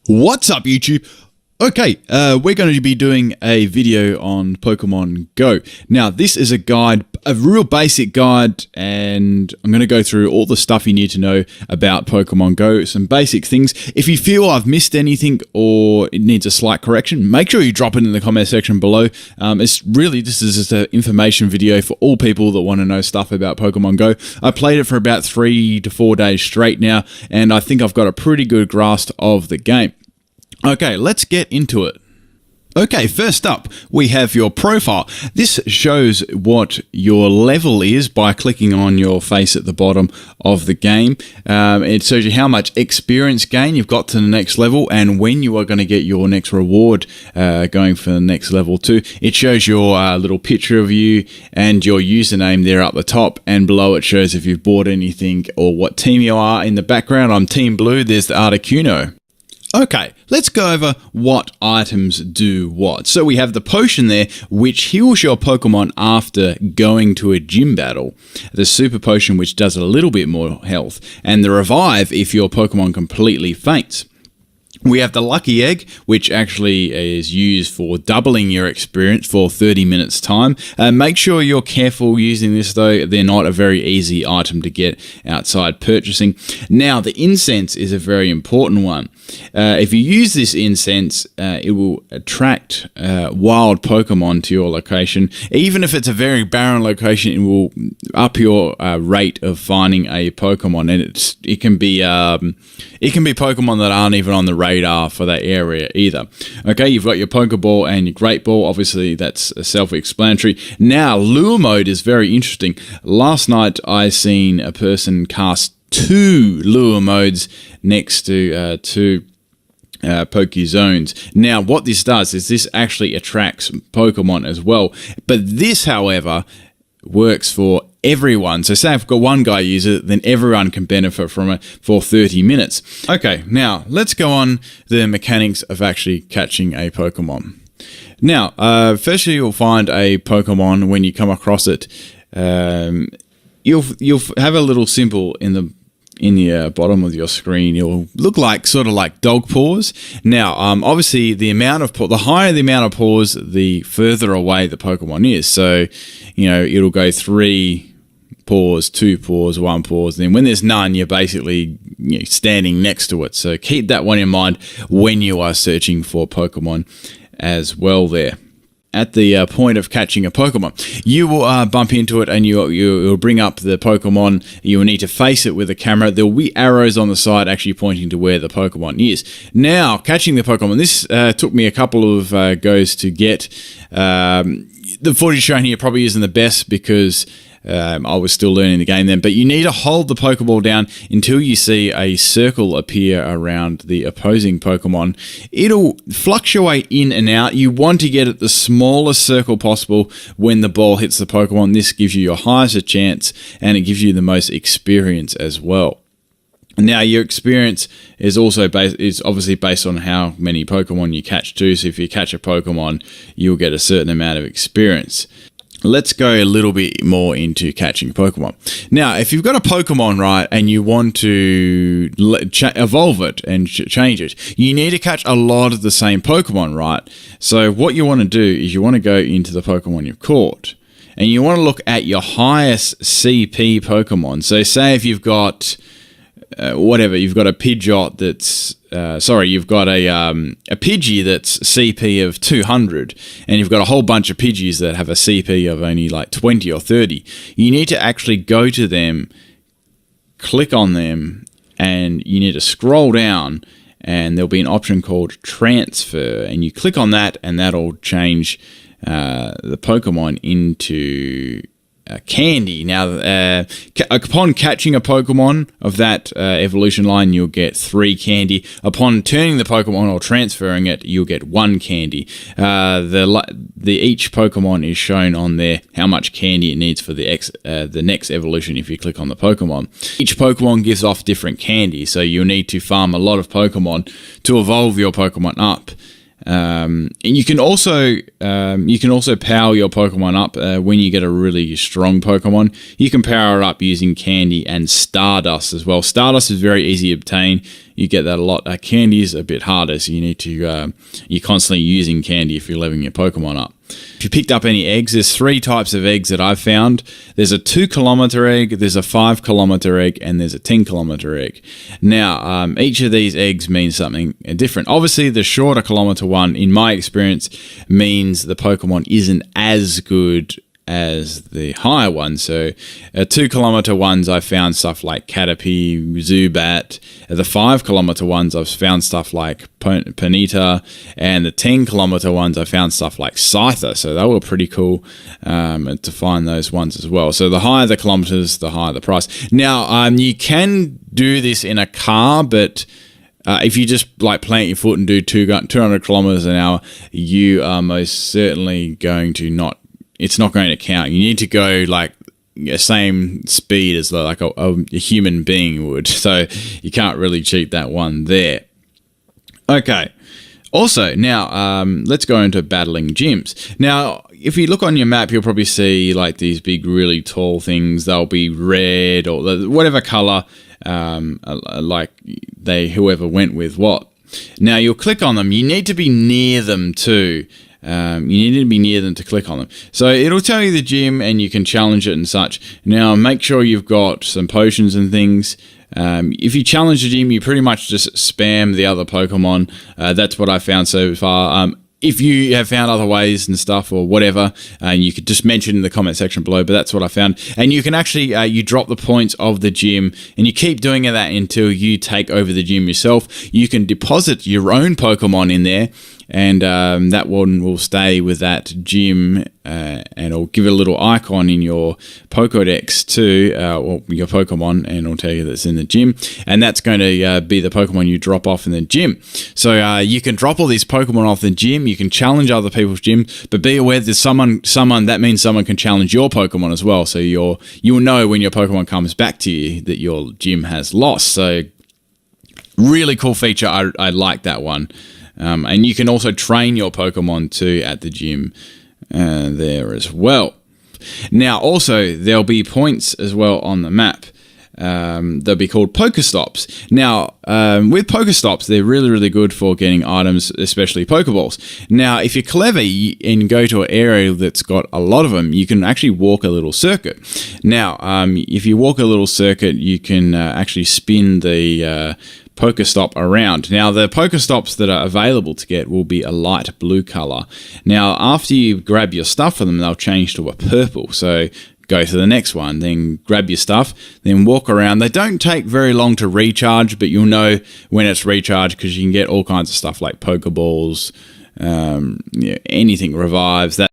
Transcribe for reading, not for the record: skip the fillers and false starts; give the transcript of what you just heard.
What's up, YouTube? Okay, we're going to be doing a video on Pokemon Go. Now, this is a guide, a real basic guide, and I'm going to go through all the stuff you need to know about Pokemon Go, some basic things. If you feel I've missed anything or it needs a slight correction, make sure you drop it in the comment section below. This is just an information video for all people that want to know stuff about Pokemon Go. I played it for about 3 to 4 days straight now, and I think I've got a pretty good grasp of the game. Okay, let's get into it. Okay, first up, we have your profile. This shows what your level is by clicking on your face at the bottom of the game. It shows you how much experience gain you've got to the next level and when you are going to get your next reward going for the next level too. It shows your little picture of you and your username there up the top, and below it shows if you've bought anything or what team you are. In the background, I'm Team Blue. There's the Articuno. Okay, let's go over what items do what. So we have the potion there, which heals your Pokemon after going to a gym battle. The super potion, which does a little bit more health. And the revive if your Pokemon completely faints. We have the Lucky Egg, which actually is used for doubling your experience for 30 minutes time. Make sure you're careful using this though. They're not a very easy item to get outside purchasing. Now, the incense is a very important one. If you use this incense, it will attract wild Pokemon to your location. Even if it's a very barren location, it will up your rate of finding a Pokemon. And it can be Pokemon that aren't even on the radar for that area either. Okay, you've got your Pokeball and your Great Ball. Obviously, that's self-explanatory. Now, lure mode is very interesting. Last night, I seen a person cast 2 lure modes next to 2 Poke Zones. Now, what this does is this actually attracts Pokemon as well. But this, however, works for everyone. So say I've got one guy use it, then everyone can benefit from it for 30 minutes. Okay, now let's go on the mechanics of actually catching a Pokemon. Now, firstly, you'll find a Pokemon when you come across it. You'll have a little symbol in the bottom of your screen. It'll look like sort of like dog paws. Now, obviously, the higher the amount of paws, the further away the Pokemon is. So, it'll go 3 paws, 2 paws, 1 paws. Then when there's none, you're basically standing next to it. So keep that one in mind when you are searching for Pokemon as well there. At the point of catching a Pokemon, you will bump into it and you'll bring up the Pokemon. You will need to face it with a camera. There will be arrows on the side actually pointing to where the Pokemon is. Now, catching the Pokemon, this took me a couple of goes to get. The footage shown here probably isn't the best because I was still learning the game then, but you need to hold the Pokeball down until you see a circle appear around the opposing Pokemon. It'll fluctuate in and out. You want to get at the smallest circle possible when the ball hits the Pokemon. This gives you your highest chance and it gives you the most experience as well. Now, your experience is also obviously based on how many Pokemon you catch too. So if you catch a Pokemon, you'll get a certain amount of experience. Let's go a little bit more into catching Pokemon. Now, if you've got a Pokemon, right, and you want to evolve it and change it, you need to catch a lot of the same Pokemon, right? So what you want to do is you want to go into the Pokemon you've caught, and you want to look at your highest CP Pokemon. So say if you've got you've got a Pidgeot that's you've got a Pidgey that's CP of 200, and you've got a whole bunch of Pidgeys that have a CP of only like 20 or 30. You need to actually go to them, click on them, and you need to scroll down, and there'll be an option called Transfer, and you click on that, and that'll change the Pokemon into candy. Now, upon catching a Pokemon of that evolution line, you'll get 3 candy. Upon turning the Pokemon or transferring it, you'll get 1 candy. Each Pokemon is shown on there how much candy it needs for the next evolution if you click on the Pokemon. Each Pokemon gives off different candy, so you'll need to farm a lot of Pokemon to evolve your Pokemon up. And you can also power your Pokemon up when you get a really strong Pokemon. You can power it up using candy and Stardust as well. Stardust is very easy to obtain. you get that a lot. Candy is a bit harder, so you need to you're constantly using candy if you're leveling your Pokemon up. If you picked up any eggs, there's 3 types of eggs that I've found. There's a 2-kilometer egg, there's a 5-kilometer egg, and there's a 10-kilometer egg. Now, each of these eggs means something different. Obviously, the shorter kilometer one, in my experience, means the Pokemon isn't as good as the higher one. So 2-kilometer ones, I found stuff like Caterpie, Zubat. The 5-kilometer ones, I've found stuff like Ponyta, and the 10-kilometer ones, I found stuff like Scyther. So they were pretty cool to find those ones as well. So the higher the kilometers, the higher the price. Now, you can do this in a car, but if you just like plant your foot and do 200 kilometers an hour, you are most certainly going to it's not going to count. You need to go like the same speed as like a human being would. So you can't really cheat that one there. Okay. Also, now let's go into battling gyms. Now, if you look on your map, you'll probably see like these big, really tall things. They'll be red or whatever color, like whoever went with what. Now, you'll click on them. You need to be near them too. You need to be near them to click on them. So it'll tell you the gym and you can challenge it and such. Now, make sure you've got some potions and things. If you challenge the gym, you pretty much just spam the other Pokemon. That's what I found so far. If you have found other ways and stuff or whatever, you could just mention in the comment section below, but that's what I found. And you can actually, you drop the points of the gym and you keep doing that until you take over the gym yourself. You can deposit your own Pokemon in there, and that one will stay with that gym, and it'll give it a little icon in your Pokédex too, or your Pokemon, and it'll tell you that it's in the gym, and that's going to be the Pokemon you drop off in the gym. So you can drop all these Pokemon off the gym, you can challenge other people's gym, but be aware there's someone that means someone can challenge your Pokemon as well, so you'll know when your Pokemon comes back to you that your gym has lost. So really cool feature. I like that one. And you can also train your Pokemon too at the gym there as well. Now, also, there'll be points as well on the map. They'll be called Pokestops. Now, with Pokestops, they're really, really good for getting items, especially Pokeballs. Now, if you're clever and go to an area that's got a lot of them, you can actually walk a little circuit. Now, if you walk a little circuit, you can actually spin the Pokestop around. Now, the Pokestops that are available to get will be a light blue color. Now, after you grab your stuff for them, they'll change to a purple. So go to the next one, then grab your stuff, then walk around. They don't take very long to recharge, but you'll know when it's recharged because you can get all kinds of stuff like Pokeballs, anything revives, that